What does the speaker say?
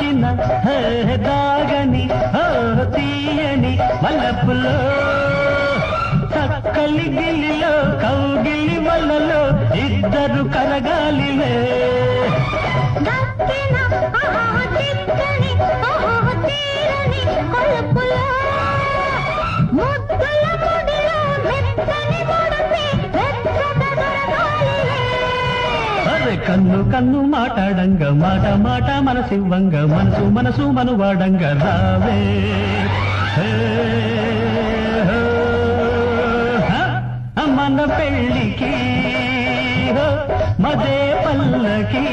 దాచిన దాగని తీయని వలపులో చక్కలి గిల్లిలో కౌగిలి వల్లలో ఇద్దరు కలగాలిలే కన్ను కన్ను మాటాడంగ మాట మాట మనసివ్వంగ మనసు మనసు మనువాడంగ రావే మన పెళ్ళికి మదే పల్లకి